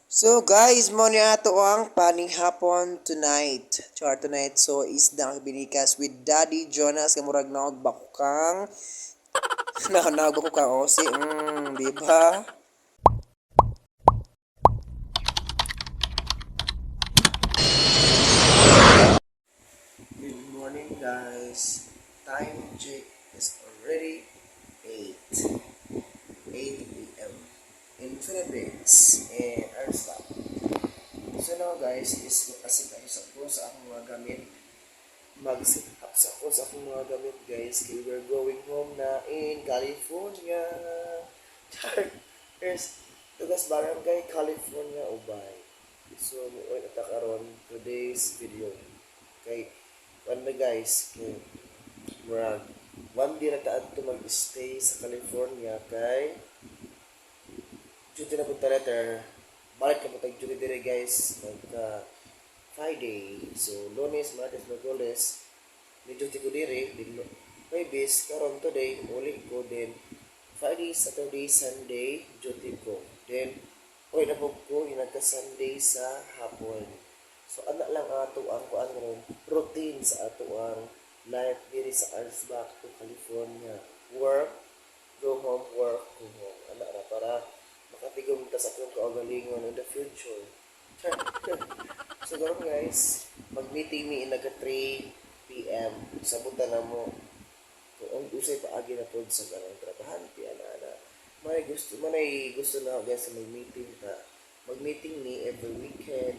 So guys, mo ni ato ang panihapon tonight. Char tonight. So isda ang binikas with Daddy Jonas kay murag naog bakukang. Naog bakukang osi. Di ba? Good morning guys. Time check is already 8. 8 p.m. in Philippines and our stop. So now guys, is mag-asip ako sa ko sa akong mga gamit. Mag-sit up sa ko sa akong mga gamit guys. Kaya we're going home na in California. Char! Here's Tugas Barangay, California, Ubay. So, muoy na karon today's video. Kay, na guys, kay, murag, one day na taan to mag-stay sa California kay duty na punta letter. Balik na punta duty dire guys. Magka Friday. So, Lunes, Martes, Merkules. May duty ko dire. May bis. Karon today, uli ko din. Friday, Saturday, Sunday, duty ko. Then, napog ko, nagka-Sunday sa hapon. So, anak lang ato ang kuan ron routine sa ato ang life diri sa Artsback to California. Work, go home, work, go home. Anak na para makatigom ta sa atong kaugalingon in the future. So ganoon guys, mag-meeting mi inaga 3 p.m. Sabutan na mo. Kung ang usay paagi na pod sa ganang trabahan, ana. May gusto na guys sa mag-meeting ta. Mag-meeting ni every weekend,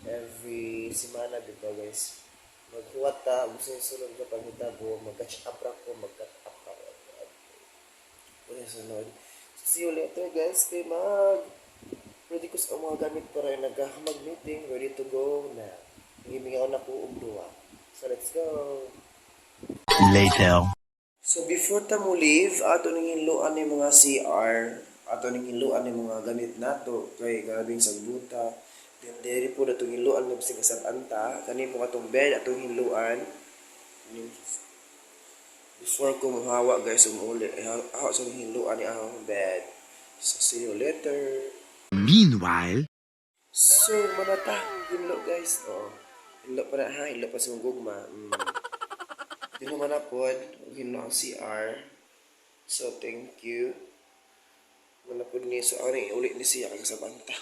every semana dito guys. Maghuwat ta, usay sulod ka pangitabo, mag-catch up ra ko, mag-catch up ra ko. Okay, sunod. See you later guys. Kay ready ko sa mga gamit para naghamag-meeting. Ready to go na. Himingaw na po duwa. So let's go. Later. So before ta mo leave, ato ning hinluan ni mga CR. Ato ning hinluan ni mga gamit nato. Kay grabing sagbuta. Then diri po na itong hinluan ng sigasab anta. Kani po atong bed, atong hinluan. Before ko mahawa guys, umuuli. Ako sa hinluan ni akong bed. So see you later. Meanwhile, So, manata. Hinlo guys. Hinlo pa na ha. Hinlo pa sa gugma. Hinlo man na po. Hinlo ang CR. So, thank you. Manapod ni. So, ako na ulit ni siya kagasabanta.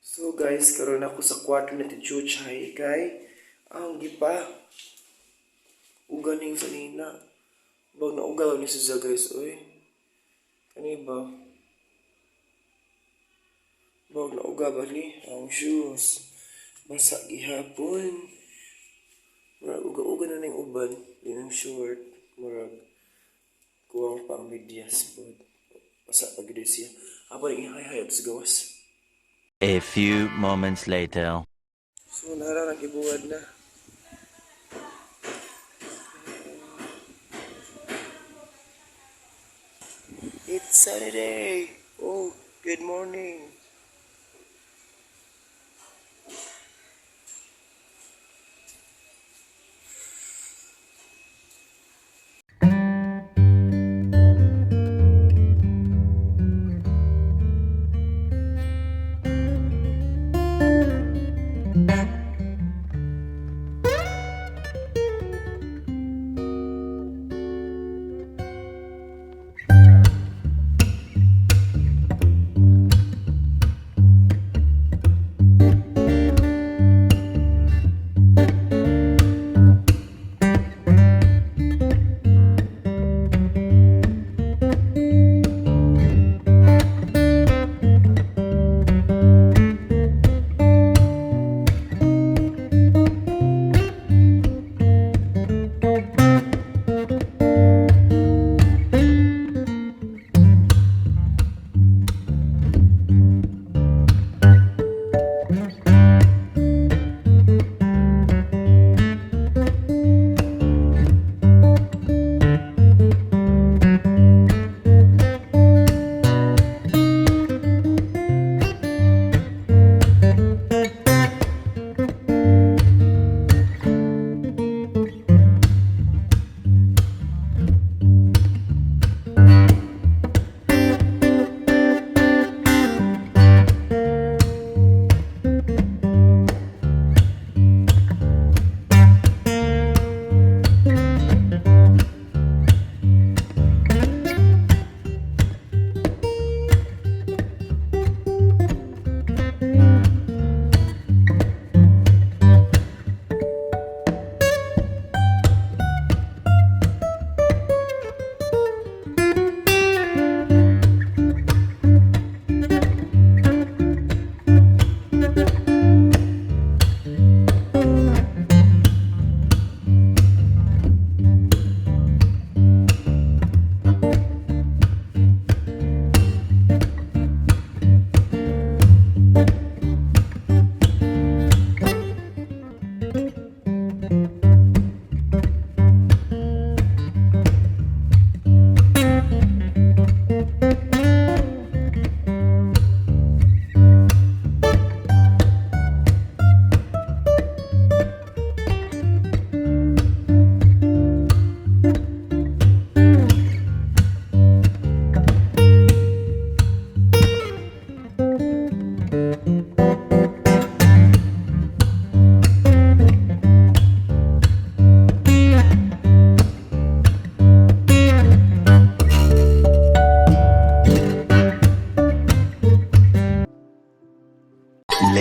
So, guys, karoon ako sa kwarto na tichuchay kay ang gipa. Uganing sa nina. Bag na ugaw ni siya guys. Uy. Kani ba? Bag na uga ba ni? Ang shoes. Basa gihapon. Murag uga-uga na ng uban. Di ng short. Murag kuwang pang medyas po. Basa pag siya. Apa rin ihayhayab sa gawas. a few moments later. So, narang ibuwad na. It's Saturday. Oh, good morning.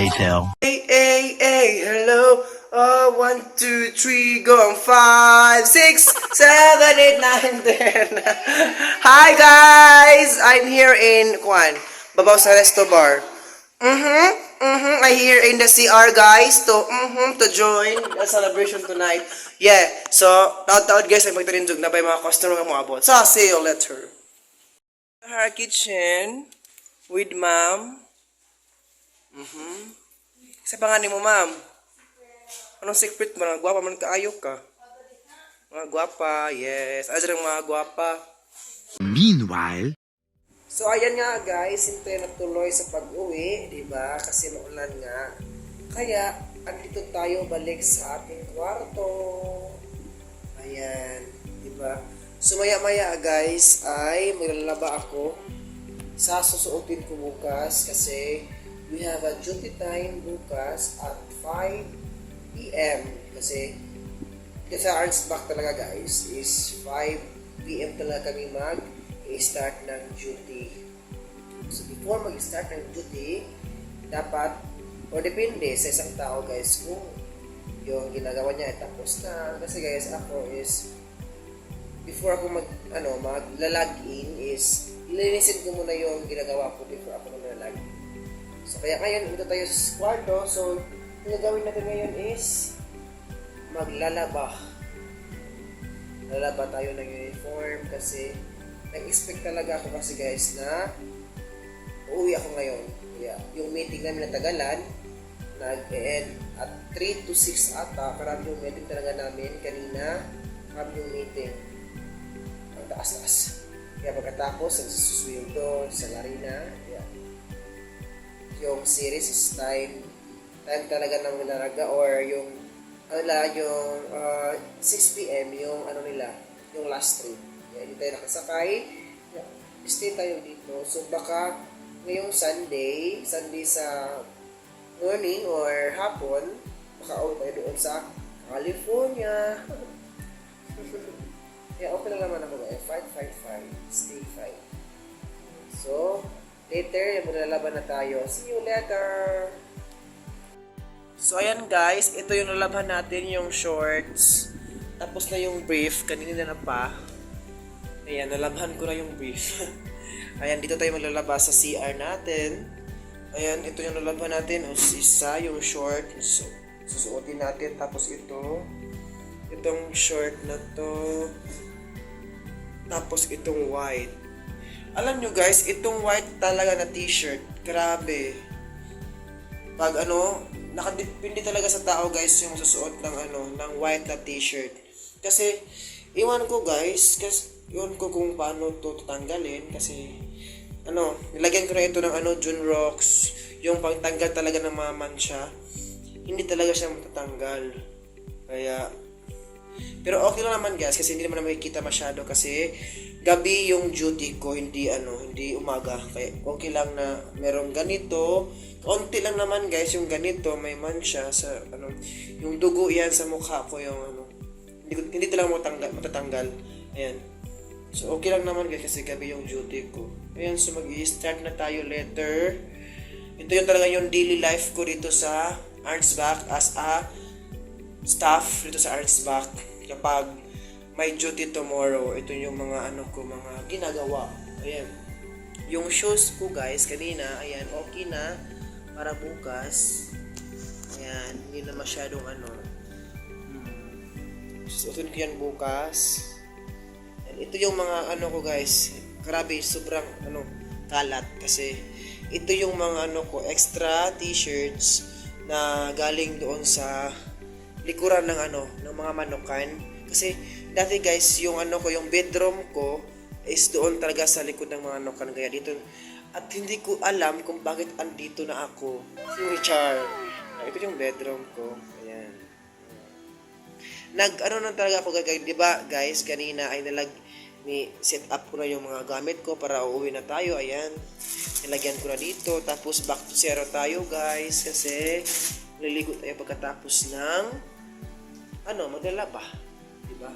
later. Hey, hello. 1, 2, 3, go on. 5, 6, 7, 8, 9, 10. Hi guys! I'm here in Babaw sa Resto Bar. I here in the CR guys to join the celebration tonight. Yeah, so taud guys ay magtarinjog na ba yung mga customer nga mo abot. So, see you later. Our kitchen with ma'am. Sa pangalan mo, ma'am? Anong secret mo? Mga gwapa man kaayo ka. Mga gwapa, yes. Ano rin mga gwapa? Meanwhile, So, ayan nga guys, hintay na tuloy sa pag-uwi, di ba? Kasi maulan nga. Kaya, andito tayo balik sa ating kwarto. Ayan, di ba? So, maya-maya guys, ay maglalaba ako. Susuotin ko bukas kasi we have a duty time bukas at 5 p.m. Kasi sa Arts Back talaga guys is 5 p.m. talaga kami mag-start ng duty. So before mag-start ng duty, dapat o depende sa isang tao guys kung yung ginagawa niya ay tapos na. Kasi guys ako is before ako magla-log in is ilinisin ko muna yung ginagawa ko before ako magla-log in. So kaya ngayon ito tayo sa kwarto. So yung gagawin natin ngayon is maglalaba. Lalaba tayo ng uniform kasi nag-expect talaga ako kasi guys na uuwi ako ngayon. Yeah. Yung meeting namin natagalan, nag-end at 3 to 6 ata. Karami yung meeting talaga namin kanina. Karami yung meeting. Ang taas-taas. Kaya pagkatapos, nagsusuyo sa Larina. Yeah. Yung series is time talaga ng Laraga or yung 6 p.m. yung yung last trip. Kaya hindi tayo nakasakay. Stay tayo dito. So baka ngayong Sunday sa morning or hapon, baka tayo doon sa California. Kaya okay lang naman ako guys. 555. Stay 5. So, later, maglalaban na tayo. See you later! So, ayan guys, ito yung nalabhan natin, yung shorts. Tapos na yung brief, kanina na pa. Ayan, nalabhan ko na yung brief. Ayan, dito tayo maglalaba sa CR natin. Ayan, ito yung nalabhan natin. Isa, yung short. So, susuotin natin. Tapos itong short na to. Tapos itong white. Alam nyo guys, itong white talaga na t-shirt. Grabe. Pag nakadepende talaga sa tao guys yung susuot ng white na t-shirt. Kasi iwan ko guys, iwan ko kung paano to tatanggalin kasi nilagyan ko na ito ng Junrox, yung pangtanggal talaga ng mga mansya. Hindi talaga siya matatanggal. Kaya pero okay lang naman guys kasi hindi naman makikita masyado kasi gabi yung duty ko, hindi umaga. Kaya okay lang na merong ganito. Konti lang naman guys yung ganito, may mansya sa yung dugo yan sa mukha ko yung hindi talaga matatanggal. Ayan. So okay lang naman guys kasi gabi yung duty ko. Ayan, so mag-i-start na tayo later. Ito yung talaga yung daily life ko dito sa Arts Back as a staff dito sa Arts Back. Kapag may duty tomorrow, ito yung mga mga ginagawa. Ayan. Yung shoes ko guys kanina, ayan, okay na para bukas. Ayan, hindi na masyadong susuotin ko yan bukas. And ito yung mga ko guys, grabe, sobrang kalat kasi ito yung mga ko, extra t-shirts na galing doon sa likuran ng mga manukan. Kasi dati guys, yung yung bedroom ko is doon talaga sa likod ng mga manukan. Kaya dito, at hindi ko alam kung bakit andito na ako. Si Richard. Ito yung bedroom ko. Ayan. Na talaga ako gagawin. Diba guys, kanina ay set up ko na yung mga gamit ko para uuwi na tayo. Ayan. Nilagyan ko na dito. Tapos back to zero tayo guys. Kasi liligo tayo pagkatapos ng maglalaba. Diba?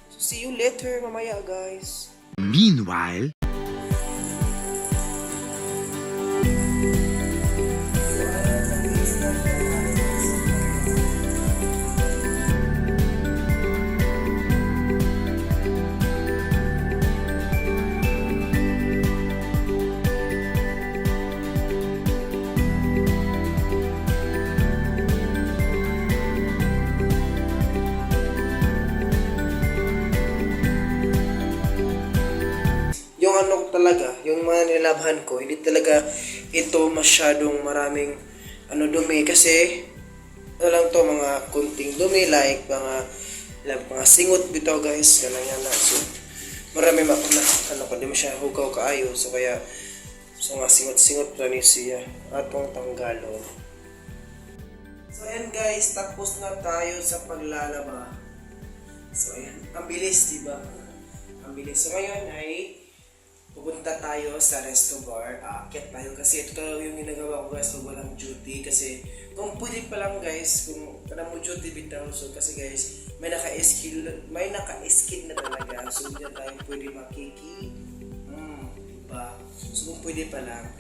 So see you later mamaya guys. meanwhile, talaga, yung mga nilabhan ko, hindi talaga ito masyadong maraming dumi kasi ano lang to, mga kunting dumi like mga singot bitaw guys, ganun yan na. So marami kundi mo siya hugaw kaayo, so kaya sa mga singot-singot na ni siya atong tanggalon. So ayan guys, tapos na tayo sa paglalaba. So ayan, ang bilis diba? Ang bilis. So ngayon ay pupunta tayo sa resto bar. Aakyat tayo kasi ito yung ginagawa ko guys pag walang duty. Kasi kung pwede pa lang guys, kung kada mo duty bitaw. So kasi guys, may naka-skill na talaga. So hindi na tayo pwede makiki. Diba? So kung pwede pa lang.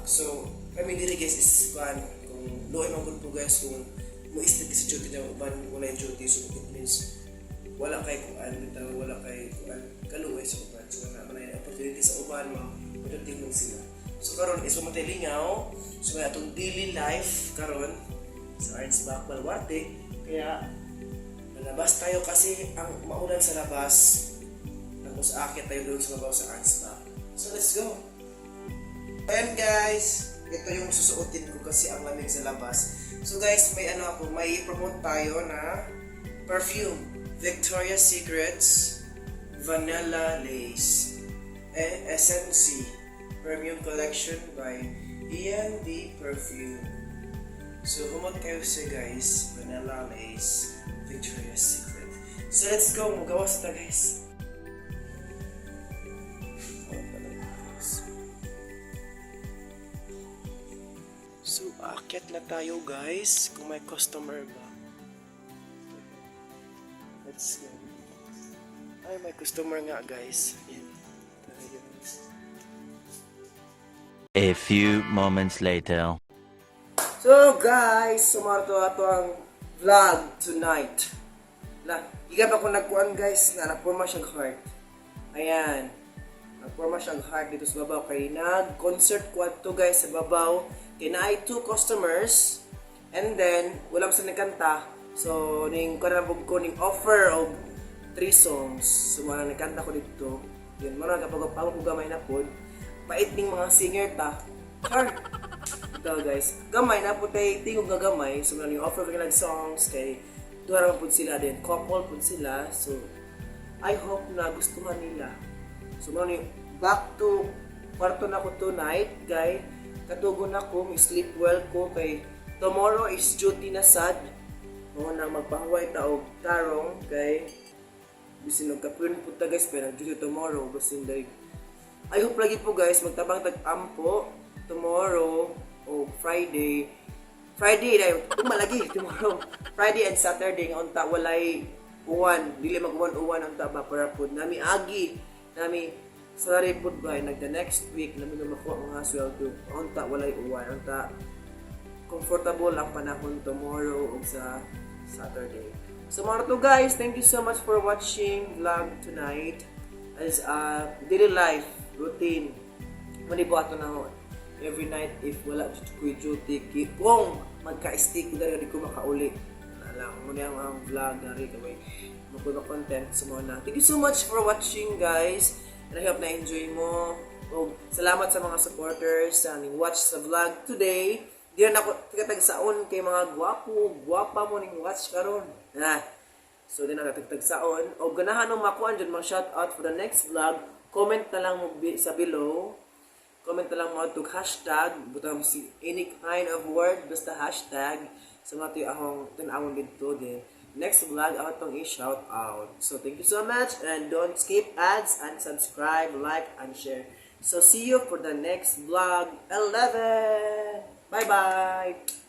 So kami diri guys is kung low ang good po guys kung mo istit sa duty na uban wala yung duty. So it means wala kay wala kay kaluoy sa uban. So na may opportunity sa uban mo padating sila. So karon is mamatay lingaw. So may atong daily life karon sa Arnsbach Baluarte. Kaya nalabas tayo kasi ang maulan sa labas. Tapos aakyat tayo doon sa babaw sa Arnsbach. So let's go. Ayan guys, ito yung susuotin ko kasi ang lamig sa labas. So guys, may promote tayo na perfume. Victoria's Secrets Vanilla Lace SNC Premium Collection by Ian D. Perfume. So humot kayo siya guys, Vanilla Lace Victoria's Secret. So let's go, magawas na guys. So aakyat na tayo guys kung may customer ba. Let's go. Ay, may customer nga guys. Yan. A few moments later. So guys, sumarto ato ang vlog tonight. Iga pa ko nagkuhan guys na nagporma siyang heart. Ayan. Nagporma siyang heart dito sa babaw. Kaya nag-concert ko to guys sa babaw. Kaya na ay 2 customers. And then, wala sa nagkanta. So, ning karabog ko ning offer of 3 songs. So, mga nagkanta ko dito. Yun, mga kapag ko gamay na po. Pait ning mga singer ta. Char! Ito guys. Gamay na po tayo. Tingog na gamay. So, mga yung offer ko ng songs. Kay, duharang po sila din. Couple po sila. So, I hope na gustuhan nila. So, mga yung back to kwarto na ko tonight, guys. Katugon ako. May sleep well ko. Kay, tomorrow is duty na sad. Mga nang magpahuway taog tarong kay bisin nagkapun po ta guys pero due tomorrow basin day. I hope lagi po guys magtabang tag-ampo tomorrow o Friday dahil malagi tomorrow Friday and Saturday nga unta walay uwan dili mag-uwan unta ba para pud nami agi nami salary pud ba nag the next week nami makuha mga sweldo unta walay uwan unta comfortable ang panahon tomorrow o sa Saturday. So mga to guys, thank you so much for watching vlog tonight as a daily life routine. Muni po ato na every night if wala ko duty kung magka-stick ko dahil di ko makauli. Alam mo na ang vlog na rin kami magkuha content sa mga na. Thank you so much for watching guys. And I hope na enjoy mo. O, salamat sa mga supporters sa watch sa vlog today. Diyan ako tigtagsaon kay mga gwapa mo ning watch karon. So din ako tigtagsaon o ganahan mo makuan jud mga shout out for the next vlog. Comment na lang mo sa below. Comment na lang mo tug hashtag butang si any kind of word basta hashtag sa mga akong tan-awon dito din. Next vlog ako tong i-shout out. So thank you so much and don't skip ads and subscribe, like and share. So see you for the next vlog 11. Bye-bye!